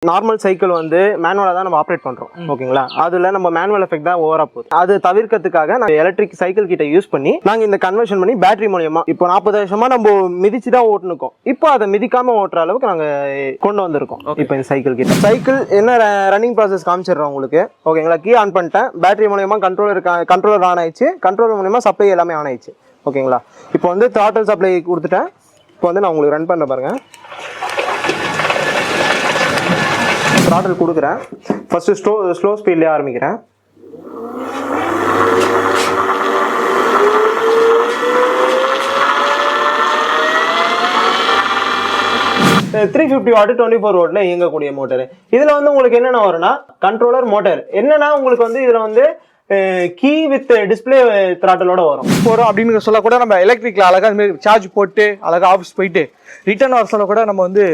Normal cycle வந்து மேனுவலாக தான் நம்ம ஆப்ரேட் பண்ணுறோம் ஓகேங்களா. அதில் நம்ம மேனுவல் எஃபெக்ட் தான் ஓவராக போகுது. அது தவிர்க்கிறதுக்காக நாங்கள் எலக்ட்ரிக் சைக்கிள் கிட்ட யூஸ் பண்ணி நாங்கள் இந்த கன்வர்ஷன் பண்ணி பேட்டரி மூலியமா இப்போ 40 வருஷமா நம்ம மிதிச்சு தான் ஓட்டுனுக்கோம். இப்போ அதை மிதிக்காம ஓட்டுற அளவுக்கு நாங்கள் கொண்டு வந்திருக்கோம். இப்போ இந்த சைக்கிள் கிட்ட சைக்கிள் என்ன ரன்னிங் ப்ராசஸ் காமிச்சிடுறோம் உங்களுக்கு ஓகேங்களா. கீ ஆன் பண்ணிட்டேன், பேட்டரி மூலியமா கண்ட்ரோலர் ஆன் ஆயிடுச்சு, கண்ட்ரோலர் மூலியமா சப்ளை எல்லாமே ஆன் ஆயிடுச்சு ஓகேங்களா. இப்போ வந்து த்ராட்டல் சப்ளை கொடுத்துட்டேன். இப்போ வந்து நான் உங்களுக்கு ரன் பண்ண பாருங்க. த்ராட்டல் கொடுக்குறேன். ஃபர்ஸ்ட் ஸ்லோ ஸ்பீட்லேயே ஆரம்பிக்கிறேன். $350 வாட் 24 வோல்ட்ல இயங்கக்கூடிய மோட்டர். இதுல வந்து உங்களுக்கு என்னென்ன வரும்னா கண்ட்ரோலர் மோட்டர் என்னன்னா உங்களுக்கு வந்து இதுல வந்து கீ வித் டிஸ்பிளே த்ராட்டலோட வரும் அப்படின்னு சொல்ல கூட நம்ம எலக்ட்ரிக்ல அழகா இந்த மாதிரி சார்ஜ் போட்டு அழகா ஆஃபீஸ் போயிட்டு ரிட்டர்ன் வர சொல்ல கூட நம்ம வந்து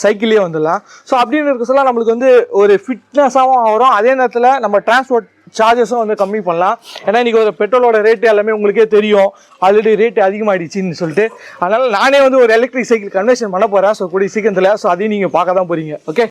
சைக்கிள்லேயே வந்துடலாம். ஸோ அப்படின்னு இருக்க சொல்ல நம்மளுக்கு வந்து ஒரு ஃபிட்னஸாகவும் வரும், அதே நேரத்தில் நம்ம டிரான்ஸ்போர்ட் சார்ஜஸும் வந்து கம்மி பண்ணலாம். ஏன்னா இன்றைக்கி ஒரு பெட்ரோலோட ரேட்டு எல்லாமே உங்களுக்கே தெரியும், ஆல்ரெடி ரேட்டு அதிகமாகிடுச்சின்னு சொல்லிட்டு. அதனால் நானே வந்து ஒரு எலக்ட்ரிக் சைக்கிள் கன்வர்ஷன் பண்ண போகிறேன். ஸோ கூடிய சீக்கிரத்தில். ஸோ அதையும் நீங்கள் பார்க்க தான் போகிறீங்க. Okay,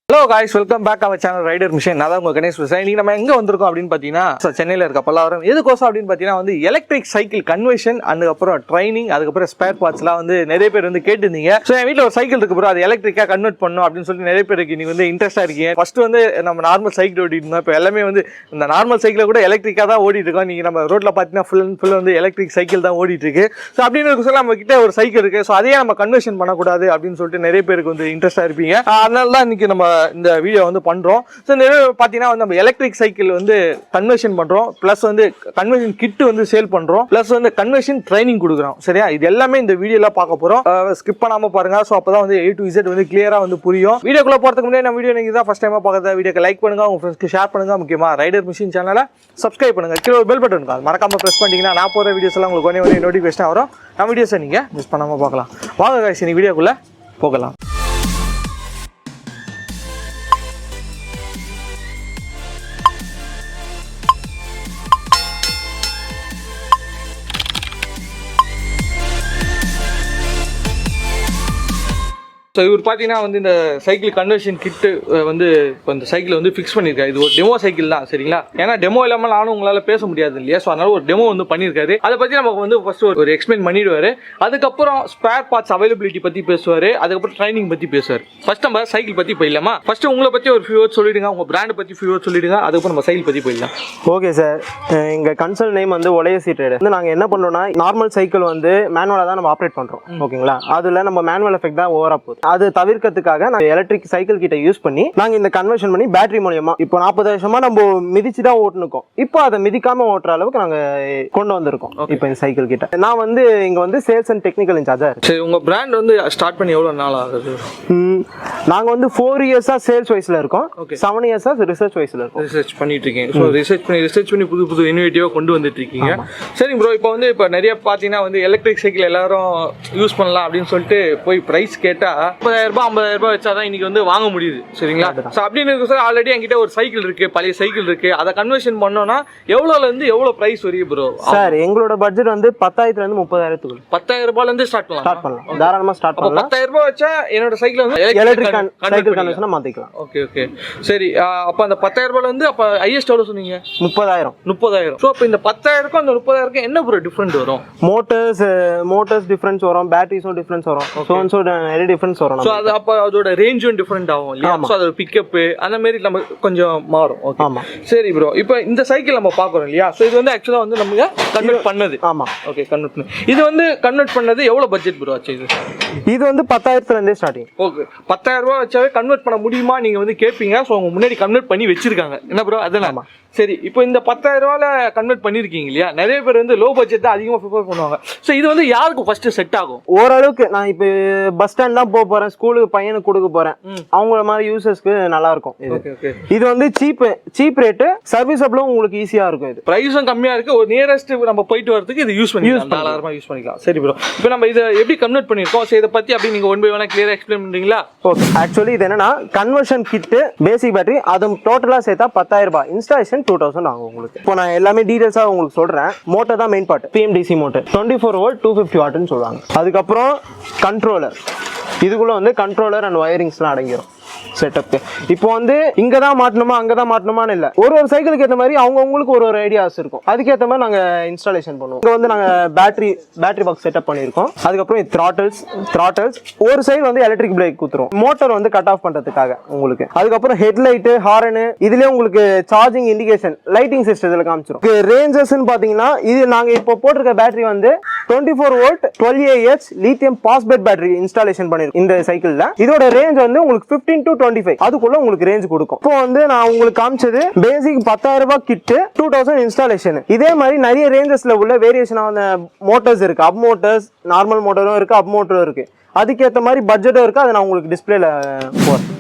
hello guys, welcome back our channel rider mission. நான் தான் உங்கள் கணேஷ் பேசுகிறேன். இன்றைக்கி நம்ம எங்கே வந்திருக்கோம் அப்படின்னு பார்த்தீங்கன்னா சென்னையில் இருக்க பல்லாவரம். எதுக்கோசம் அப்படின்னு பார்த்தீங்கன்னா வந்து எலக்ட்ரிக் சைக்கிள் கன்வர்ஷன், அதுக்கப்புறம் ட்ரைனிங், அதுக்கப்புறம் ஸ்பேர் பார்ட்ஸ்லாம் வந்து நிறைய பேர் வந்து கேட்டிருந்தீங்க. ஸோ என் வீட்டில் ஒரு சைக்கிள் இருக்கு ப்ரோ, அது எலக்ட்ரிக்காக கன்வெர்ட் பண்ணணும் அப்படின்னு சொல்லி நிறைய பேருக்கு இன்னைக்கு வந்து இன்ட்ரெஸ்ட்டாக இருக்கீங்க. ஃபர்ஸ்ட் வந்து நம்ம நார்மல் சைக்கிள் ஓடிட்டு இருந்தோம், இப்போ எல்லாமே வந்து இந்த நார்மல் சைக்கிளை கூட எலக்ட்ரிக்காக தான் ஓடிட்டு இருக்கோம். நீங்கள் நம்ம ரோட்டில் பார்த்தீங்கன்னா ஃபுல் வந்து எலக்ட்ரிக் சைக்கிள் தான் ஓடிட்டு இருக்கு. ஸோ அப்படின்னு இருக்க சொல்ல நம்ம கிட்ட ஒரு சைக்கிள் இருக்கு, ஸோ அதையே நம்ம கன்வர்ஷன் பண்ணக்கூடாது அப்படின்னு சொல்லிட்டு நிறைய பேருக்கு வந்து இன்ட்ரெஸ்ட்டாக இருப்பீங்க. அதனால தான் இன்னைக்கு நம்ம இந்த வீடியோ வந்து பண்றோம். ஸோ நிறைய பார்த்தீங்கன்னா வந்து நம்ம எலக்ட்ரிக் சைக்கிள் வந்து கன்வர்ஷன் பண்றோம், பிளஸ் வந்து கன்வர்ஷன் கிட் வந்து சேல் பண்றோம், பிளஸ் வந்து கன்வர்ஷன் ட்ரைனிங் கொடுக்குறோம். சரியா, இது எல்லாமே இந்த வீடியோல பார்க்க போறோம். ஸ்கிப் பண்ணாம பாருங்க. ஸோ அப்பதான் வந்து A to Z வந்து கிளியரா வந்து புரியும். வீடியோக்குள்ள போறதுக்கு முன்னாடி நம்ம வீடியோ நீங்க தான் ஃபர்ஸ்ட் டைமா பார்க்கறதா வீடியோக்கு லைக் பண்ணுங்க, உங்க ஃப்ரெண்ட்ஸ்க்கு ஷேர் பண்ணுங்க, முக்கியமா ரைடர் மிஷின் சேனலை சப்ஸ்கிரைப் பண்ணுங்க. கீழே ஒரு பெல் பட்டன் இருக்கும், அது மறக்காம பிரஸ் பண்ணிட்டீங்கன்னா நான் போற வீடியோஸ் எல்லாம் உங்களுக்கு உடனே நோட்டிஃபிகேஷன் வரும். நம்ம வீடியோஸை நீங்க மிஸ் பண்ணாம பார்க்கலாம். வாங்க guys, இந்த வீடியோக்குள்ள போகலாம். ஸோ இவர் பார்த்தீங்கன்னா வந்து இந்த சைக்கிள் கன்வர்ஷன் கிட்டு வந்து இப்போ இந்த சைக்கிள் வந்து ஃபிக்ஸ் பண்ணியிருக்காரு. இது ஒரு டெமோ சைக்கிள் தான், சரிங்களா. ஏன்னா டெமோ இல்லாமல் நானும் உங்களால் பேச முடியாது இல்லையா. ஸோ அதனால ஒரு டெமோ வந்து பண்ணியிருக்காரு. அதை பற்றி நமக்கு வந்து ஃபர்ஸ்ட் ஒரு எக்ஸ்பிளைன் பண்ணிடுவார். அதுக்கப்புறம் ஸ்பேர் பார்ட்ஸ் அவைலபிலிட்டி பற்றி பேசுவார், அதுக்கப்புறம் ட்ரைனிங் பற்றி பேசுவார். ஃபர்ஸ்ட் நம்ம சைக்கிள் பற்றி போயிடலாமா? ஃபர்ஸ்ட் உங்களை பற்றி ஒரு ஃபியூ வேர்ட்ஸ் சொல்லிடுங்க, உங்கள் பிராண்டை பற்றி ஃபியூ வேர்ட்ஸ் சொல்லிடுங்க, அதுக்கப்புறம் நம்ம சைக்கிள் பற்றி போயிடலாம். ஓகே சார், எங்கள் கன்சர்ன் நேம் வந்து ஒலையசி ட்ரேடர். வந்து நாங்கள் என்ன பண்ணுறோம்னா நார்மல் சைக்கிள் வந்து மேனுவலாக தான் நம்ம ஆப்ரேட் பண்ணுறோம் ஓகேங்களா. அதில் நம்ம மேனுவல் எஃபெக்ட் தான் ஓவராக போகுது. அது தவிர்க்கிறதுக்கு நாங்க எலக்ட்ரிக் சைக்கிள் கிட்ட யூஸ் பண்ணி நாங்க இந்த கன்வர்ஷன் பண்ணி பேட்டரி மூலியமா இப்போ 40 வருஷமா நம்ம மிதிச்சு தான் ஓட்டுனுக்கோம். இப்போ அதை மிதிக்காம ஓட்டுற அளவுக்கு நாங்க கொண்டு வந்திருக்கோம். இப்போ இந்த சைக்கிள் கிட்ட நான் வந்து இங்க வந்து சேல்ஸ் அண்ட் டெக்னிக்கல் இன்சார்ஜா இருக்கு. சரி, உங்க பிராண்ட் வந்து ஸ்டார்ட் பண்ணி எவ்வளவு நாள் ஆகுது? நாங்க வந்து 4 இயர்ஸா சேல்ஸ் வைஸ்ல இருக்கோம், 7 இயர்ஸா ரிசர்ச் வைஸ்ல இருக்கோம். ரிசர்ச் பண்ணிட்டு இருக்கீங்க. ஸோ ரிசர்ச் பண்ணி புது இனோவேட்டிவா கொண்டு வந்துட்டு இருக்கீங்க. சரி ப்ரோ, இப்போ வந்து இப்போ நிறைய பாத்தீங்கன்னா வந்து எலக்ட்ரிக் சைக்கிள் எல்லாரும் யூஸ் பண்ணலாம் அப்படின்னு சொல்லிட்டு போய் பிரைஸ் கேட்டா 30,000 ரூபாய் 50,000 ரூபாய் வச்சாதான் இன்னைக்கு வந்து வாங்க முடியுது, சரிங்களா. ஸோ அப்படின்னு இருக்க சார் ஆல்ரெடி என்கிட்ட ஒரு சைக்கிள் இருக்கு, பழைய சைக்கிள் இருக்கு, அதை கன்வர்ஷன் பண்ணோம்னா எவ்வளோல இருந்து எவ்வளோ பிரைஸ் வரையும் ப்ரோ? சார் எங்களோட பட்ஜெட் வந்து 10,000 இருந்து 30,000 10,000 ரூபாயில இருந்து ஸ்டார்ட் பண்ணலாம். தாராளமா ஸ்டார்ட் பண்ணலாம். 10,000 ரூபாய் வச்சா என்னோட சைக்கிள் வந்து எலக்ட்ரிக் சைக்கிள் கன்வர்ஷனா மாத்திக்கலாம். ஓகே சரி. அப்ப அந்த 10,000 ரூபாயில இருந்து அப்ப ஹையஸ்ட் எவ்வளவு சொன்னீங்க? 30,000. ஸோ அப்ப இந்த 10,000க்கும் அந்த 30,000க்கும் என்ன ப்ரோ டிஃபரெண்ட் வரும்? மோட்டர்ஸ் டிஃபரன்ஸ் வரும், பேட்டரிஸும் டிஃபரன்ஸ் வரும், ஸோ நிறைய டிஃபரன்ஸ் வரும். ஸோ அது அப்ப அதோட ரேஞ்சும் டிஃபரெண்ட் ஆகும் இல்லையா. ஸோ அதோட பிக்கப் அந்த மாதிரி நம்ம கொஞ்சம் மாறும். ஓகே சரி ப்ரோ, இப்போ இந்த சைக்கிள் நம்ம பார்க்குறோம் இல்லையா. ஸோ இது வந்து ஆக்சுவலாக வந்து நம்ம கன்வெர்ட் பண்ணது. ஆமாம், ஓகே கன்வெர்ட் பண்ணது. இது வந்து கன்வெர்ட் பண்ணது எவ்வளோ பட்ஜெட் ப்ரோ ஆச்சு? இது வந்து 10,000 ஸ்டார்டிங். ஓகே, 10,000 ரூபாய் வச்சாவே கன்வெர்ட் பண்ண முடியுமா நீங்க வந்து கேட்பீங்க. ஸோ அவங்க முன்னாடி கன்வெர்ட் பண்ணி வச்சிருக்காங்க என்ன ப்ரோ, அதெல்லாம். சரி, இப்போ இந்த 10,000 ரூபாயில கன்வெர்ட் பண்ணிருக்கீங்க இல்லையா. நிறைய பேர் வந்து லோ பட்ஜெட் தான் அதிகமாக ப்ரிஃபர் பண்ணுவாங்க. ஸோ இது வந்து யாருக்கு ஃபர்ஸ்ட் செட் ஆகும்? ஓரளவுக்கு நான் இப்போ பஸ் ஸ்டாண்ட் தான் போக போறேன், ஸ்கூலுக்கு பையனுக்கு கொடுக்க போறேன், அவங்கள மாதிரி யூசர்ஸ்க்கு நல்லா இருக்கும். இது வந்து சீப் ரேட்டு, சர்வீஸபிளும் உங்களுக்கு ஈஸியா இருக்கும். இது பிரைஸும் கம்மியா இருக்கு, ஒரு நியரஸ்ட் நம்ம போயிட்டு வரதுக்கு இது யூஸ் தாராளமா யூஸ் பண்ணிக்கலாம். சரி ப்ரோ, இப்போ நம்ம இதை எப்படி கன்வெர்ட் பண்ணிருக்கோம், இதை பத்தி அப்படி நீங்க ஒன் பை ஒன்னா கிளியரா எக்ஸ்பிளைன் பண்றீங்களா? ஓகே, ஆக்சுவலி இது என்னன்னா கன்வர்ஷன் கிட், பேசிக் பேட்டரி, அது டோட்டலா சேர்த்தா 10,000 ரூபாய், இன்ஸ்டாலேஷன் 2000 ஆகும் உங்களுக்கு. இப்போ நான் எல்லாமே டீடைல்ஸா உங்களுக்கு சொல்றேன். மோட்டர் தான் main part, PMDC motor 24 volt 250 வாட்னு சொல்லுவாங்க. அதுக்கப்புறம் கண்ட்ரோலர், இதுக்குள்ள வந்து கண்ட்ரோலர் அண்ட் வயரிங்ஸ்லாம் அடங்கிடும் செட்டப்க்கு. இப்போ வந்து இங்க தான் மாட்டணுமா அங்க தான் மாட்டணுமான்னு இல்ல, ஒரு சைக்கிளுக்கு ஏற்ற மாதிரி அவங்களுக்கு ஒரு ஐடியாஸ் இருக்கும். அதுக்கேற்ற மாதிரி நாங்க இன்ஸ்டாலேஷன் பண்ணுவோம். இங்க வந்து நாங்க பேட்டரி பாக்ஸ் செட்டப் பண்ணியிருக்கோம். அதுக்கப்புறம் த்ராட்டல்ஸ் ஒரு சைடு வந்து எலக்ட்ரிக் பிரேக் குத்துரும், மோட்டர் வந்து கட் ஆஃப் பண்றதுக்காக உங்களுக்கு. அதுக்கப்புறம் ஹெட்லைட், ஹாரன், இதுலயே உங்களுக்கு சார்ஜிங் இண்டிகேஷன், லைட்டிங் சிஸ்டம் இதுல காமிச்சிரும். ரேஞ்சஸ் பாத்தீங்கன்னா இது நாங்க இப்போ போட்டிருக்க பேட்டரி வந்து 24 volt 12Ah lithium phosphate battery installation பண்ணிருக்கோம் இந்த சைக்கிள்ல. இதோட ரேஞ்ச் வந்து உங்களுக்கு 15 to 25 அதுக்குள்ள உங்களுக்கு ரேஞ்ச் கொடுக்கும். இப்போ வந்து நான் உங்களுக்கு காமிச்சது பேசிக் 10,000 ரூபாய் கிட், 2000 இன்ஸ்டாலேஷன். இதே மாதிரி நிறைய ரேஞ்சஸ்ல உள்ள வேரியேஷன் ஆன மோட்டர்ஸ் இருக்கு. அப் மோட்டர்ஸ், நார்மல் மோட்டரும் இருக்கு, அப் மோட்டரும் இருக்கு. அதுக்கேற்ற மாதிரி பட்ஜெட்டும் இருக்கு. அதை நான் உங்களுக்கு டிஸ்பிளேல போறேன்.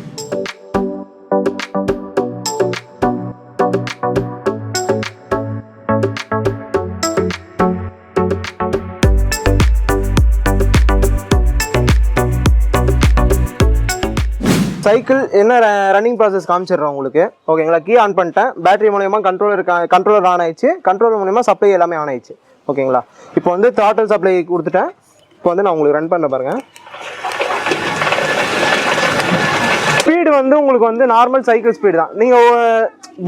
சைக்கிள் என்ன ரன்னிங் ப்ராசஸ் காமிச்சிடுறோம் உங்களுக்கு. ஓகேங்களா, கீ ஆன் பண்ணிட்டேன், பேட்டரி மூலமா கண்ட்ரோலர் ஆன் ஆயிடுச்சு, கண்ட்ரோலர் மூலமா சப்ளை எல்லாமே ஆன் ஆயிடுச்சு. ஓகேங்களா, இப்போ வந்து த்ராட்டல் சப்ளை கொடுத்துட்டேன். இப்போ வந்து நான் உங்களுக்கு ரன் பண்ண பாருங்க. ஸ்பீடு வந்து உங்களுக்கு வந்து நார்மல் சைக்கிள் ஸ்பீடு தான். நீங்க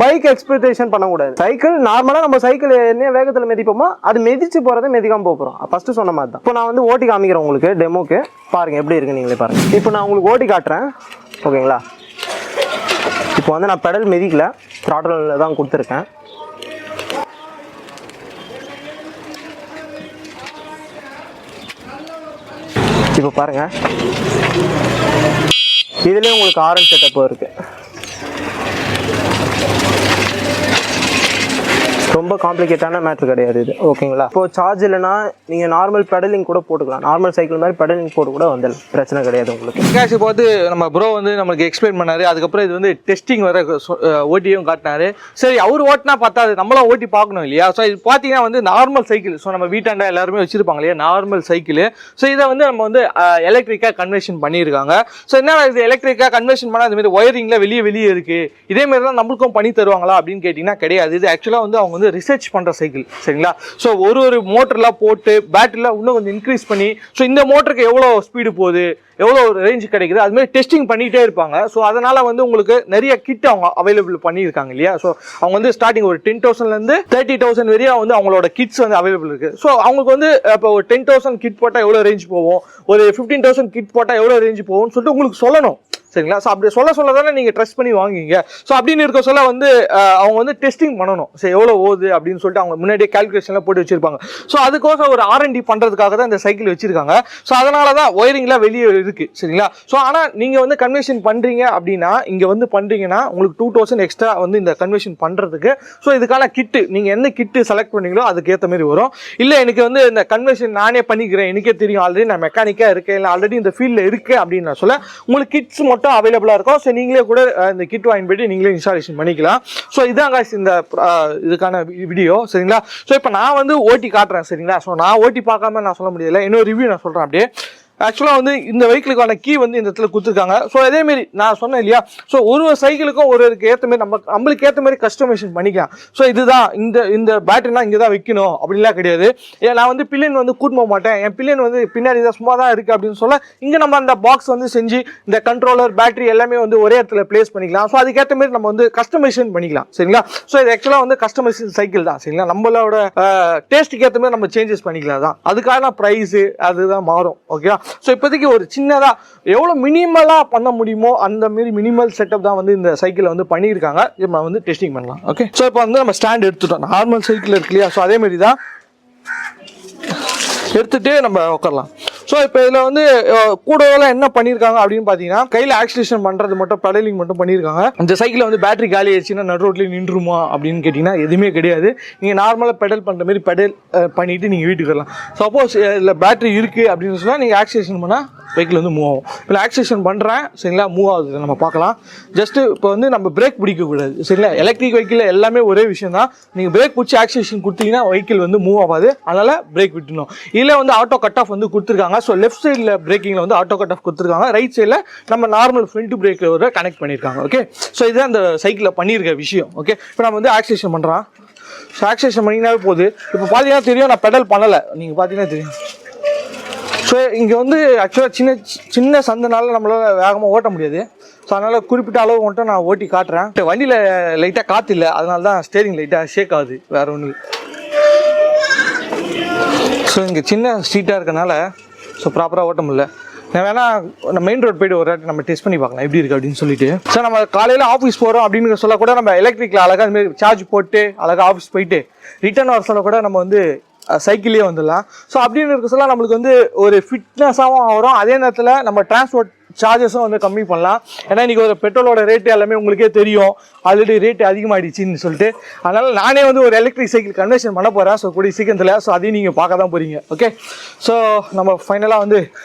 பைக் எக்ஸ்பெக்டேஷன் பண்ணக்கூடாது. சைக்கிள் நார்மலா நம்ம சைக்கிள் என்ன வேகத்தில் மிதிப்போமோ அது மிதிச்சு போறதை மிதிக்காம போகிறோம். ஃபர்ஸ்ட் சொன்ன மாதிரி தான். இப்போ நான் வந்து ஓட்டி காமிக்கிறேன் உங்களுக்கு டெமோக்கு. பாருங்க எப்படி இருக்கு நீங்களே பாருங்க. இப்போ நான் உங்களுக்கு ஓட்டி காட்டுறேன். ஓகேங்களா, இப்போ வந்து நான் பெடல் மிதிக்கல, த்ராட்டல் தான் கொடுத்துருக்கேன். இப்போ பாருங்க, இதுலயே உங்களுக்கு ஆரன் செட்டப் இருக்கு. ரொம்ப காம்ப்ளிகேட்டான மேட்ரு கிடையாது இது. ஓகேங்களா, இப்போ சார்ஜ் இல்லைன்னா நீங்க நார்மல் பெடலிங் கூட போட்டுக்கலாம். நார்மல் சைக்கிள் மாதிரி பெடலிங் போட்டு கூட வந்து பிரச்சனை கிடையாது உங்களுக்கு. கேஷ் இப்போ வந்து நம்ம ப்ரோ வந்து நம்மளுக்கு எக்ஸ்பிளைன் பண்ணாரு. அதுக்கப்புறம் இது வந்து டெஸ்டிங் வர ஓட்டியும் காட்டினாரு. சரி, அவர் ஓட்டினா பார்த்தாது, நம்மளாம் ஓட்டி பார்க்கணும் இல்லையா? ஸோ இது பார்த்தீங்கன்னா வந்து நார்மல் சைக்கிள். ஸோ நம்ம வீட்டாண்டா எல்லாருமே வச்சிருப்பாங்க இல்லையா நார்மல் சைக்கிள். ஸோ இதை வந்து நம்ம வந்து எலக்ட்ரிக்காக கன்வர்ஷன் பண்ணியிருக்காங்க. ஸோ என்ன இது எலக்ட்ரிக்காக கன்வர்ஷன் பண்ணால் அதுமாரி ஒயரிங்ல வெளியே இருக்கு, இதேமாரி தான் நம்மளுக்கும் பண்ணி தருவாங்களா அப்படின்னு கேட்டிங்கன்னா கிடையாது. இது ஆக்சுவலாக வந்து அவங்க வந்து ரிசர்ச் பண்ற சைக்கிள். சரிங்களா, ஸோ ஒரு மோட்டர்லாம் போட்டு பேட்டரியில் இன்னும் கொஞ்சம் இன்க்ரீஸ் பண்ணி, ஸோ இந்த மோட்டருக்கு எவ்வளோ ஸ்பீடு போகுது, எவ்வளோ ஒரு ரேஞ்ச் கிடைக்குது, அது மாதிரி டெஸ்டிங் பண்ணிகிட்டே இருப்பாங்க. ஸோ அதனால் வந்து உங்களுக்கு நிறைய கிட் அவங்க அவைலபிள் பண்ணியிருக்காங்க இல்லையா? ஸோ அவங்க வந்து ஸ்டார்டிங் ஒரு 10,000லேருந்து 30,000 வரையும் வந்து அவங்களோட கிட்ஸ் வந்து அவைலபிள் இருக்குது. ஸோ அவங்களுக்கு வந்து இப்போ ஒரு 10,000 கிட் போட்டால் எவ்வளோ ரேஞ்ச் போகும், ஒரு 15,000 கிட் போட்டால் எவ்வளோ ரேஞ்ச் போகும்னு சொல்லிட்டு உங்களுக்கு சொல்லணும். சரிங்களா, ஸோ அப்படி சொல்ல தானே நீங்கள் ட்ரஸ்ட் பண்ணி வாங்குவீங்க. ஸோ அப்படின்னு இருக்க சொல்ல வந்து அவங்க வந்து டெஸ்டிங் பண்ணணும். சரி, எவ்வளோ ஓகுது அப்படின்னு சொல்லிட்டு அவங்க முன்னாடியே கால்குலேஷன்லாம் போட்டு வச்சிருப்பாங்க. ஸோ அதுக்கோசம் ஒரு R&D பண்ணுறதுக்காக தான் இந்த சைக்கிள் வச்சிருக்காங்க. ஸோ அதனால தான் ஒயரிங்லாம் வெளியே இருக்கு. சரிங்களா, ஸோ ஆனால் நீங்கள் வந்து கன்வர்ஷன் பண்ணுறீங்க அப்படின்னா, இங்கே வந்து பண்ணுறீங்கன்னா உங்களுக்கு 2000 எக்ஸ்ட்ரா வந்து இந்த கன்வர்ஷன் பண்ணுறதுக்கு. ஸோ இதுக்கான கிட்டு நீங்கள் எந்த கிட்டு செலக்ட் பண்ணீங்களோ அதுக்கேற்ற மாதிரி வரும். இல்லை எனக்கு வந்து இந்த கன்வர்ஷன் நானே பண்ணிக்கிறேன், எனக்கே தெரியும், ஆல்ரெடி நான் மெக்கானிக்காக இருக்கேன், இல்லை ஆல்ரெடி இந்த ஃபீல்டில் இருக்கேன் அப்படின்னு நான் சொல்ல, உங்களுக்கு கிட்ஸ் மட்டும் அவைலபிளா இருக்கும். ஸோ நீங்களே கூட இந்த கிட் வாங்கி போயிட்டு நீங்களே இன்ஸ்டாலேஷன் பண்ணிக்கலாம். ஸோ இதான் guys இந்த இதுக்கான வீடியோ. சரிங்களா, ஸோ இப்போ நான் வந்து ஓட்டி காட்டுறேன். சரிங்களா, ஸோ நான் ஓட்டி பார்க்காம நான் சொல்ல முடியல, இன்னொரு ரிவ்யூ நான் சொல்றேன். அப்படியே ஆக்சுவலாக வந்து இந்த வெஹிக்கிளுக்கான கீ வந்து இந்த இடத்துல கொடுத்துருக்காங்க. ஸோ அதேமாரி நான் சொன்னேன் இல்லையா, ஸோ ஒரு சைக்கிளுக்கும் ஒரு ஏற்ற மாதிரி நம்மளுக்கு ஏற்ற மாதிரி கஸ்டமைசேஷன் பண்ணிக்கலாம். ஸோ இதுதான் இந்த பேட்டரினா இங்கே தான் வைக்கணும் அப்படின்லாம் கிடையாது. ஏன் நான் வந்து பில்லியன் வந்து கூட்டு போக மாட்டேன், என் பில்லியன் வந்து பின்னாடி தான் சும்மா தான் இருக்குது அப்படின்னு சொல்ல, இங்கே நம்ம அந்த பாக்ஸ் வந்து செஞ்சு இந்த கண்ட்ரோலர் பேட்டரி எல்லாமே வந்து ஒரே இடத்துல பிளேஸ் பண்ணிக்கலாம். ஸோ அதுக்கேற்ற மாதிரி நம்ம வந்து கஸ்டமைசேஷன் பண்ணிக்கலாம். சரிங்களா, ஸோ இது ஆக்சுவலாக வந்து கஸ்டமைசேஷன் சைக்கிள் தான். சரிங்களா, நம்மளோட டேஸ்ட்டுக்கு ஏற்ற மாதிரி நம்ம சேஞ்சஸ் பண்ணிக்கலாம் தான். அதுக்கான ப்ரைஸு அதுதான் மாறும். ஓகேவா, ஸோ இப்போதைக்கு ஒரு சின்னதாக எவ்வளோ மினிமலாக பண்ண முடியுமோ அந்த மாரி மினிமல் செட்டப் தான் வந்து இந்த சைக்கிளை வந்து பண்ணியிருக்காங்க. இப்போ நம்ம வந்து டெஸ்டிங் பண்ணலாம். ஓகே, ஸோ இப்போ வந்து நம்ம ஸ்டாண்ட் எடுத்துட்டோம், நார்மல் சைக்கிள் இருக்கு இல்லையா? ஸோ அதேமாரி தான் எடுத்துட்டு நம்ம உட்காரலாம். ஸோ இப்போ இதில் வந்து கூடவெல்லாம் என்ன பண்ணியிருக்காங்க அப்படின்னு பார்த்தீங்கன்னா, கையில் ஆக்சிலேஷன் பண்ணுறது மட்டும், பெடலிங் மட்டும் பண்ணியிருக்காங்க. இந்த சைக்கிளில் வந்து பேட்டரி காலி ஆயிடுச்சுன்னா நடு ரோட்லேயே நின்றுமா அப்படின்னு கேட்டிங்கன்னா எதுவுமே கிடையாது. நீங்கள் நார்மலாக பெடல் பண்ணுற மாதிரி பெடல் பண்ணிவிட்டு நீங்கள் வீட்டுக்கு வரலாம். சப்போஸ் இதில் பேட்டரி இருக்குது அப்படின்னு சொன்னால் நீங்கள் ஆக்சிலேஷன் பண்ணால் வெஹிக்கிள் வந்து மூவ் ஆகும். இல்லை ஆக்சிலேஷன் பண்ணுறேன் சரிங்களா, மூவ் ஆகுது நம்ம பார்க்கலாம். ஜஸ்ட்டு இப்போ வந்து நம்ம பிரேக் பிடிக்கக்கூடாது சரிங்களா. எலக்ட்ரிக் வெஹிக்கிள் எல்லாமே ஒரே விஷயம் தான். நீங்கள் பிரேக் பிடிச்சி ஆக்சிலேஷன் கொடுத்தீங்கன்னா வெஹிக்கிள் வந்து மூவ் ஆகாது. அதனால் பிரேக் விட்டுணும். இதில் வந்து ஆட்டோ கட் ஆஃப் வந்து கொடுத்துருக்காங்க. ஸோ லெஃப்ட் சைடில் பிரேக்கிங்கில் வந்து ஆட்டோ கட் ஆஃப் கொடுத்துருக்காங்க. ரைட் சைடில் நம்ம நார்மல் ஃப்ரண்ட் பிரேக்கில் ஒரு கனெக்ட் பண்ணியிருக்காங்க. ஓகே, ஸோ இதுதான் அந்த சைக்கிளில் பண்ணியிருக்க விஷயம். ஓகே, இப்போ நம்ம வந்து ஆக்சிலேஷன் பண்ணுறோம். ஸோ ஆக்சிலேஷன் பண்ணிங்கனாவே போகுது. இப்போ பார்த்தீங்கன்னா தெரியும், நான் பெடல் பண்ணலை, நீங்கள் பார்த்தீங்கன்னா தெரியும். ஸோ இங்கே வந்து ஆக்சுவலாக சின்ன சந்தனால நம்மளால் வேகமாக ஓட்ட முடியாது. ஸோ அதனால் குறிப்பிட்ட அளவு மட்டும் நான் ஓட்டி காட்டுறேன். வண்டியில் லைட்டாக காற்று இல்லை, அதனால தான் ஸ்டேரிங் லைட்டாக ஷேக் ஆகுது, வேறு ஒன்று. ஸோ இங்கே சின்ன ஸ்ட்ரீட்டாக இருக்கனால ஸோ ப்ராப்பராக ஓட்ட முடியல. நான் வேணால் மெயின் ரோட் போய்ட்டு ஒரு வாட்டி நம்ம டெஸ்ட் பண்ணி பார்க்கலாம் எப்படி இருக்குது அப்படின்னு சொல்லிட்டு. ஸோ நம்ம காலையில் ஆஃபீஸ் போகிறோம் அப்படின்னு சொல்ல கூட நம்ம எலக்ட்ரிக்கில் அழகாக அதுமாரி சார்ஜ் போட்டு அழகாக ஆஃபீஸ் போயிட்டு ரிட்டர்ன் வர சொல்ல கூட நம்ம வந்து சைக்கிளே வந்துடலாம். ஸோ அப்படின்னு இருக்க சொல்ல நம்மளுக்கு வந்து ஒரு ஃபிட்னஸாகவும் வரும். அதே நேரத்தில் நம்ம டிரான்ஸ்போர்ட் சார்ஜஸும் வந்து கம்மி பண்ணலாம். ஏன்னா இன்றைக்கி ஒரு பெட்ரோலோட ரேட்டு எல்லாமே உங்களுக்கே தெரியும், ஆல்ரெடி ரேட்டு அதிகமாகிடுச்சின்னு சொல்லிட்டு. அதனால் நானே வந்து ஒரு எலக்ட்ரிக் சைக்கிள் கன்வர்ஷன் பண்ண போகிறேன். ஸோ கூடிய சீக்கிரத்தில். ஸோ அதையும் நீங்கள் பார்க்க தான் போகிறீங்க. ஓகே, ஸோ நம்ம ஃபைனலாக வந்து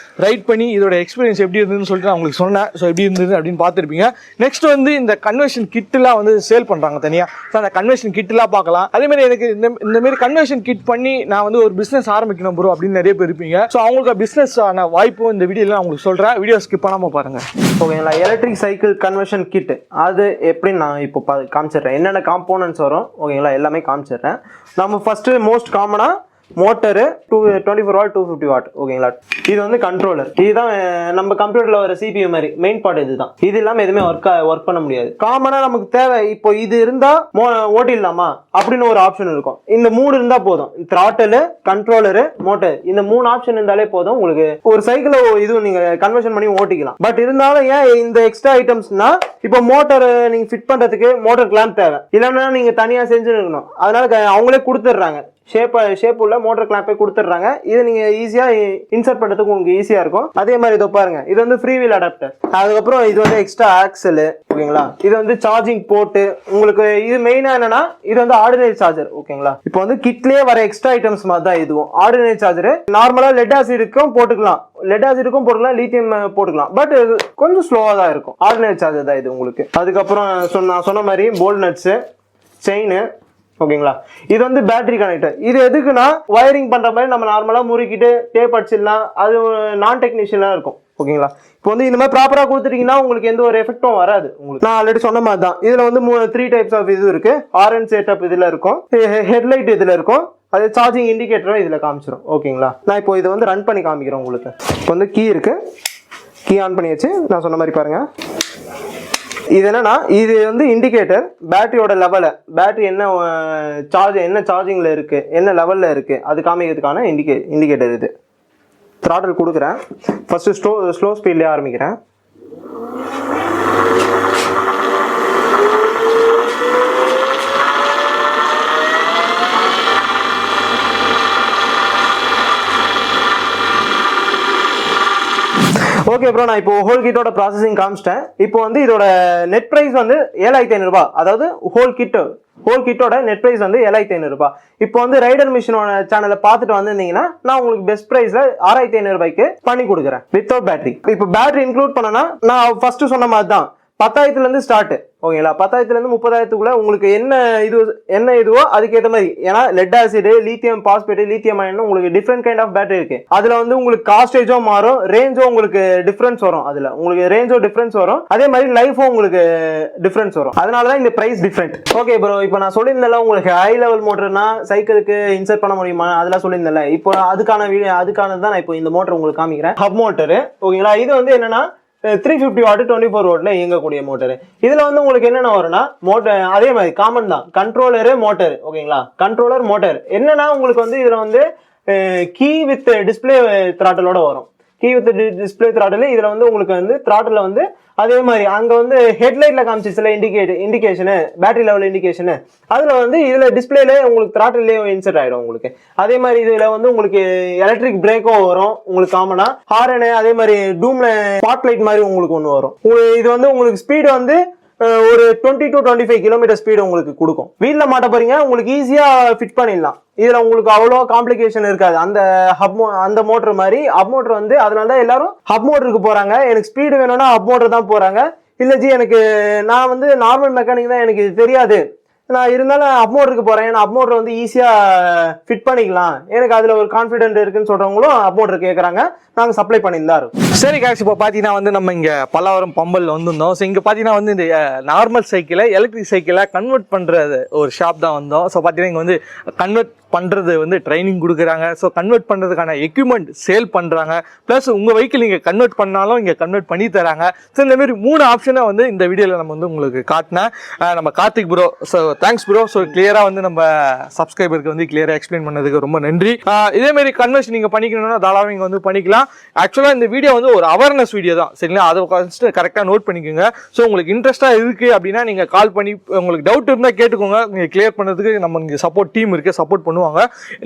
ரைட் பண்ணி இதோட எக்ஸ்பீரியன்ஸ் எப்படி இருந்ததுன்னு சொல்லிட்டு நான் உங்களுக்கு சொன்னேன். ஸோ எப்படி இருந்தது அப்படின்னு பார்த்துருப்பீங்க. நெக்ஸ்ட் வந்து இந்த கன்வர்ஷன் கிட்டெலாம் வந்து சேல் பண்ணுறாங்க தனியாக. ஸோ அந்த கன்வர்ஷன் கிட்டெலாம் பார்க்கலாம். அதேமாதிரி எனக்கு இந்தமாரி கன்வர்ஷன் கிட் பண்ணி நான் வந்து ஒரு பிஸ்னஸ் ஆரம்பிக்கணும் ப்ரோ அப்படின்னு நிறைய பேர் இருப்பீங்க. ஸோ அவங்களுக்கு பிஸ்னஸ் ஆன வாய்ப்பும் இந்த வீடியோவில் நான் உங்களுக்கு சொல்கிறேன். வீடியோ ஸ்கிப் பண்ணாமல் பாருங்க. ஓகேங்களா. எலக்ட்ரிக் சைக்கிள் கன்வர்ஷன் கிட் அது எப்படின்னு நான் இப்போ காமிச்சிடுறேன். என்னென்ன காம்போனன்ட்ஸ் வரும் ஓகேங்களா, எல்லாமே காமிச்சிடுறேன். நம்ம ஃபர்ஸ்ட் மோஸ்ட் காமனா மோட்டரு 24 வாட் 250 வாட் ஓகேங்களா. இது வந்து கண்ட்ரோலர். இதுதான் நம்ம கம்ப்யூட்டர்ல வர சிபியூ மாதிரி மெயின் பார்ட். இதுதான். இது இல்லாம எதுவுமே ஒர்க் பண்ண முடியாது. காமனா நமக்கு தேவை இப்போ இது இருந்தா ஓட்டிடலாமா அப்படின்னு ஒரு ஆப்ஷன் இருக்கும். இந்த 3 இருந்தா போதும். த்ராட்டலு, கண்ட்ரோலரு, மோட்டர், இந்த 3 ஆப்ஷன் இருந்தாலே போதும். உங்களுக்கு ஒரு சைக்கிள் இதுவும் நீங்க கன்வர்ஷன் பண்ணி ஓட்டிக்கலாம். பட் இருந்தாலும் ஏன் இந்த எக்ஸ்ட்ரா ஐட்டம்ஸ்னா, இப்போ மோட்டர் நீங்க ஃபிட் பண்றதுக்கு மோட்டர் கிளாம்ப் தேவை. இல்லைன்னா நீங்க தனியா செஞ்சு இருக்கணும். அதனால அவங்களே கொடுத்துட்றாங்க. ஷேப் உள்ள மோட்டர் கிளாம்பே கொடுத்துட்றாங்க. இது நீங்க ஈஸியா இன்சர்ட் பண்றதுக்கு உங்களுக்கு ஈஸியா இருக்கும். அதே மாதிரி இதோ பாருங்க, இது வந்து ஃப்ரீ வீல் அடாப்டர். அதுக்கப்புறம் இது வந்து எக்ஸ்ட்ரா ஆக்சல் ஓகேங்களா. இது வந்து சார்ஜிங் போர்ட். உங்களுக்கு இது மெயினா என்னன்னா, இது வந்து ஆர்டினரி சார்ஜர் ஓகேங்களா. இப்போ வந்து கிட்லயே வர எக்ஸ்ட்ரா ஐட்டம்ஸ் மாதிரி தான் இதுவும். ஆர்டினரி சார்ஜர் நார்மலா லெட் ஆசிடுக்கும் போட்டுக்கலாம், லித்தியம் போட்டுக்கலாம். பட் கொஞ்சம் ஸ்லோவா தான் இருக்கும். ஆர்டினரி சார்ஜர் தான் இது உங்களுக்கு. அதுக்கப்புறம் சொன்ன மாதிரி போல்ட் நட்ஸ், செயின் ஓகேங்களா. இது வந்து பேட்டரி கனெக்டர். இது எதுக்குன்னா, வயரிங் பண்ற மாதிரி நம்ம நார்மலா முறுக்கிட்டு டேப் அடிச்சிடலாம். அது நான் டெக்னீஷியனா இருக்கும் ஓகேங்களா. இப்போ வந்து இந்த மாதிரி ப்ராப்பரா கொடுத்துட்டீங்கன்னா உங்களுக்கு எந்த ஒரு எஃபெக்டும் வராது. உங்களுக்கு நான் ஆல்ரெடி சொன்ன மாதிரி தான். இதுல வந்து 3 டைப்ஸ் ஆஃப் இது இருக்கு. ஆர்என் செட்டப் இதுல இருக்கும், ஹெட்லைட் இதுல இருக்கும், அது சார்ஜிங் இண்டிகேட்டரும் இதுல காமிச்சிடும் ஓகேங்களா. நான் இப்போ இதை வந்து ரன் பண்ணி காமிக்கிறேன் உங்களுக்கு. இப்போ வந்து கீ இருக்கு, கீ ஆன் பண்ணியாச்சு. நான் சொன்ன மாதிரி பாருங்க. இது என்னன்னா, இது வந்து இண்டிகேட்டர் பேட்டரியோட லெவலை, பேட்டரி என்ன சார்ஜிங்ல இருக்கு, என்ன லெவல்ல இருக்கு அது காமிக்கிறதுக்கான இண்டிகேட்டர். இது த்ராட்டில் கொடுக்குறேன். ஃபர்ஸ்ட் ஸ்லோ ஸ்பீட்லேயே ஆரம்பிக்கிறேன். ஓகே ப்ரோ, நான் இப்போ ஹோல் கிட்டோட ப்ராசஸிங் காமிச்சிட்டேன். இப்போ வந்து இதோட நெட் பிரைஸ் வந்து 7500 ரூபாய். அதாவது ஹோல் கிட்டோட நெட் பிரைஸ் வந்து 7500 ரூபாய். இப்போ வந்து ரைடர் மிஷினோட சேனலை பார்த்துட்டு வந்திருந்தீங்கன்னா நான் உங்களுக்கு பெஸ்ட் பிரைஸ்ல 6500 ரூபாய்க்கு பண்ணி கொடுக்குறேன் வித்தவுட் பேட்டரி. இப்போ பேட்டரி இன்க்ளூட் பண்ணனா நான் ஃபர்ஸ்ட் சொன்ன மாதிரி தான் 10,000 இருந்து ஸ்டார்ட் ஓகேங்களா. 10,000 இருந்து 30,000க்குள்ள உங்களுக்கு என்ன இதுவோ அதுக்கேற்ற மாதிரி. ஏன்னா lead acid, lithium phosphate, lithium ion உங்களுக்கு டிஃப்ரெண்ட் கைண்ட் ஆஃப் பேட்டரி இருக்கு. அதுல வந்து உங்களுக்கு காஸ்டேஜும் மாறும், ரேஞ்சும் உங்களுக்கு டிஃபரன்ஸ் வரும். அதுல உங்களுக்கு ரேஞ்சும் டிஃபரன்ஸ் வரும், அதே மாதிரி லைஃபும் உங்களுக்கு டிஃபரன்ஸ் வரும். அதனாலதான் இந்த பிரைஸ் டிஃபரெண்ட். ஓகே ப்ரோ, இப்போ நான் சொல்லியிருந்தேன் உங்களுக்கு ஹை லெவல் மோட்டர்னா சைக்கிளுக்கு இன்சர்ட் பண்ண முடியுமா அதெல்லாம் சொல்லியிருந்தேன். இப்போ அதுக்கானது தான் நான் இப்போ இந்த மோட்டர் உங்களுக்கு காமிக்கிறேன். ஹப் மோட்டர் ஓகேங்களா. இது வந்து என்னன்னா 350 வாட் 24 வாட்ல இயங்கக்கூடிய மோட்டர். இதுல வந்து உங்களுக்கு என்னென்ன வரும்னா, மோட்டர் அதே மாதிரி காமன் தான், கண்ட்ரோலரு மோட்டர் ஓகேங்களா. கண்ட்ரோலர் மோட்டர் என்னன்னா உங்களுக்கு வந்து இதுல வந்து கீ வித் டிஸ்பிளே த்ராட்டலோட வரும். Key with display throttle. இதில் வந்து உங்களுக்கு வந்து த்ராட்டில் வந்து அதே மாதிரி அங்கே வந்து ஹெட்லைட்ல காமிச்சிச்சுல இண்டிகேஷனு பேட்டரி லெவல் இண்டிகேஷனு, அதில் வந்து இதில் டிஸ்பிளேல உங்களுக்கு த்ராட்டிலே இன்செர்ட் ஆகிடும் உங்களுக்கு. அதே மாதிரி இதில் வந்து உங்களுக்கு எலக்ட்ரிக் பிரேக்கும் வரும் உங்களுக்கு காமனா, ஹாரனு அதே மாதிரி டூம்ல ஸ்பாட் லைட் மாதிரி உங்களுக்கு ஒன்று வரும். இது வந்து உங்களுக்கு ஸ்பீடு வந்து ஒரு 20 to 25 கிலோமீட்டர் ஸ்பீடு உங்களுக்கு கொடுக்கும். வீல்ல மாட்ட போறீங்க, உங்களுக்கு ஈஸியா ஃபிட் பண்ணிடலாம். இதுல உங்களுக்கு அவ்வளோ காம்ப்ளிகேஷன் இருக்காது. அந்த அந்த மோட்டர் மாதிரி ஹப் மோட்டர் வந்து, அதனால தான் எல்லாரும் ஹப் மோட்டருக்கு போறாங்க. எனக்கு ஸ்பீடு வேணும்னா ஹப் மோட்டர் தான் போறாங்க. இல்ல ஜி எனக்கு நான் வந்து நார்மல் மெக்கானிக் தான், எனக்கு இது தெரியாது, நான் இருந்தாலும் அப் மோட்டருக்கு போறேன், நான் அப் மோட்டர் வந்து ஈஸியா ஃபிட் பண்ணிக்கலாம், எனக்கு அதுல ஒரு கான்ஃபிடென்ட் இருக்குன்னு சொல்றவங்களும் அப் மோட்டர் கேட்கறாங்க. நாங்க சப்ளை பண்ணியிருந்தா இருக்கும். சரி காய்ச்சி, இப்போ பார்த்தீங்கன்னா வந்து நம்ம இங்கே பல்லாவரம் பம்பல் வந்திருந்தோம். ஸோ இங்கே பார்த்தீங்கன்னா வந்து இந்த நார்மல் சைக்கிளை எலக்ட்ரிக் சைக்கிளை கன்வெர்ட் பண்ணுறது ஒரு ஷாப் தான் வந்தோம். ஸோ பார்த்தீங்கன்னா இங்கே வந்து கன்வெர்ட் பண்ணுறது வந்து ட்ரைனிங் கொடுக்குறாங்க. ஸோ கன்வெர்ட் பண்ணுறதுக்கான எக்யூப்மெண்ட் சேல் பண்ணுறாங்க. ப்ளஸ் உங்கள் வெஹிக்கிள் நீங்கள் கன்வெர்ட் பண்ணாலும் இங்கே கன்வெர்ட் பண்ணி தராங்க. ஸோ இந்தமாரி 3 ஆப்ஷனை வந்து இந்த வீடியோவில் நம்ம வந்து உங்களுக்கு காட்டினேன். நம்ம Karthik bro, so thanks bro. So கிளியராக வந்து நம்ம சப்ஸ்கிரைபருக்கு வந்து கிளியராக எக்ஸ்பிளைன் பண்ணதுக்கு ரொம்ப நன்றி. இதேமாரி கன்வெர்ஷன் நீங்கள் பண்ணிக்கணும்னா தாராளமாக நீங்கள் வந்து பண்ணிக்கலாம். ஆக்சுவலாக இந்த வீடியோ வந்து ஒரு அவேர்னஸ் வீடியோ தான், சரிங்களா? அதை ஃபஸ்ட்டு கரெக்டாக நோட் பண்ணிக்கோங்க. ஸோ உங்களுக்கு இன்ட்ரெஸ்ட்டாக இருக்குது அப்படின்னா நீங்கள் கால் பண்ணி உங்களுக்கு டவுட் இருந்தால் கேட்டுக்கோங்க. நீங்கள் கிளியர் பண்ணுறதுக்கு நம்ம இங்கே சப்போர்ட் டீம் இருக்குது, சப்போர்ட் பண்ணுவாங்க.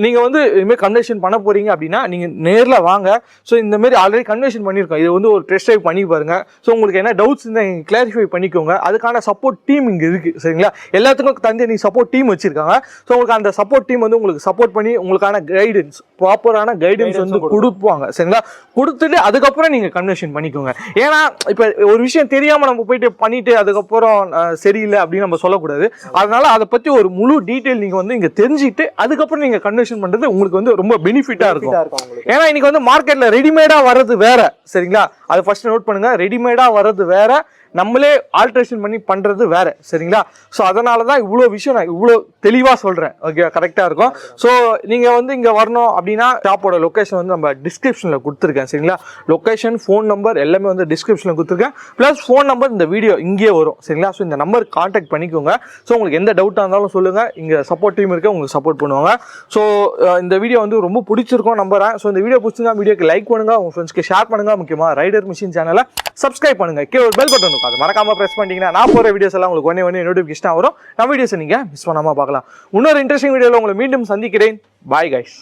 நீங்கள் வந்து இதுமாதிரி கன்வெர்ஷன் பண்ண போகிறீங்க அப்படின்னா நீங்கள் நேரில் வாங்க. ஸோ இந்தமாரி ஆல்ரெடி கன்வெர்ஷன் பண்ணியிருக்கோம், இது வந்து ஒரு டெஸ்ட் ட்ரைவ் பண்ணி பாருங்க. ஸோ உங்களுக்கு என்ன டவுட்ஸ் இருந்தால் நீங்கள் கிளாரிஃபை பண்ணிக்கோங்க. அதுக்கான சப்போர்ட் டீம் இங்கே இருக்குது, சரிங்களா? எல்லாத்துக்கும் தந்தி சப்போர்ட் டீம் வச்சிருக்காங்க. ஸோ உங்களுக்கு அந்த சப்போர்ட் டீம் வந்து உங்களுக்கு சப்போர்ட் பண்ணி உங்களுக்கான கைடன்ஸ், ப்ராப்பரான கைடன்ஸ் வந்து கொடுப்பாங்க, சரிங்களா? கொடுத்துட்டு அதுக்கப்புறம் நீங்கள் கன்வெர்ஷன் பண்ணிக்கோங்க. ஏன்னா இப்போ ஒரு விஷயம் தெரியாமல் நம்ம போயிட்டு பண்ணிட்டு அதுக்கப்புறம் சரியில்லை அப்படின்னு நம்ம சொல்லக்கூடாது. அதனால அதை பற்றி ஒரு முழு டீட்டெயில் நீங்கள் வந்து இங்கே தெரிஞ்சுட்டு அதுக்கப்புறம் நீங்கள் கன்வெர்ஷன் பண்ணுறது உங்களுக்கு வந்து ரொம்ப பெனிஃபிட்டாக இருக்கும். ஏன்னா இன்னைக்கு வந்து மார்க்கெட்டில் ரெடிமேடாக வர்றது வேற, சரிங்களா? அதை ஃபர்ஸ்ட் நோட் பண்ணுங்க. ரெடிமேடாக வர்றது வேற, நம்மளே ஆல்ட்ரேஷன் பண்ணி பண்ணுறது வேற, சரிங்களா? ஸோ அதனால தான் இவ்வளோ விஷயம் நான் இவ்வளோ தெளிவாக சொல்கிறேன். ஓகே, கரெக்டாக இருக்கும். ஸோ நீங்கள் வந்து இங்கே வரணும் அப்படின்னா ஷாப்போட லொக்கேஷன் வந்து நம்ம டிஸ்கிரிப்ஷனில் கொடுத்துருக்கேன், சரிங்களா? லொக்கேஷன், ஃபோன் நம்பர் எல்லாமே வந்து டிஸ்கிரிப்ஷனில் கொடுத்துருக்கேன். ப்ளஸ் ஃபோன் நம்பர் இந்த வீடியோ இங்கே வரும், சரிங்களா? ஸோ இந்த நம்பருக்கு கான்டாக்ட் பண்ணிக்கோங்க. ஸோ உங்களுக்கு எந்த டவுட்டாக இருந்தாலும் சொல்லுங்கள், இங்கே சப்போர்ட் டீம் இருக்க உங்களுக்கு சப்போர்ட் பண்ணுவாங்க. ஸோ இந்த வீடியோ வந்து ரொம்ப பிடிச்சிருக்கும் நம்புறேன். ஸோ இந்த வீடியோ பிடிச்சிருந்தா வீடியோக்கு லைக் பண்ணுங்கள், உங்கள் ஃப்ரெண்ட்ஸ்க்கு ஷேர் பண்ணுங்கள். முக்கியமாக ரைடர் மிஷின் சேனலை சப்ஸ்கிரைப் பண்ணுங்கள். கீழே ஒரு பெல் பட்டன் இருக்கும், அது மறக்காம பிரஸ் பண்ணிட்டீங்கன்னா நான் போகிற வீடியோஸ் எல்லாம் உங்களுக்கு ஒன்னே நோட்டிஃபிகேஷன் வரும். நம்ம வீடியோஸை நீங்கள் மிஸ் பண்ணாமல் பார்க்கலாம். இன்னொரு இன்ட்ரெஸ்டிங் வீடியோவில் உங்களை மீண்டும் சந்திக்கிறேன். Bye guys.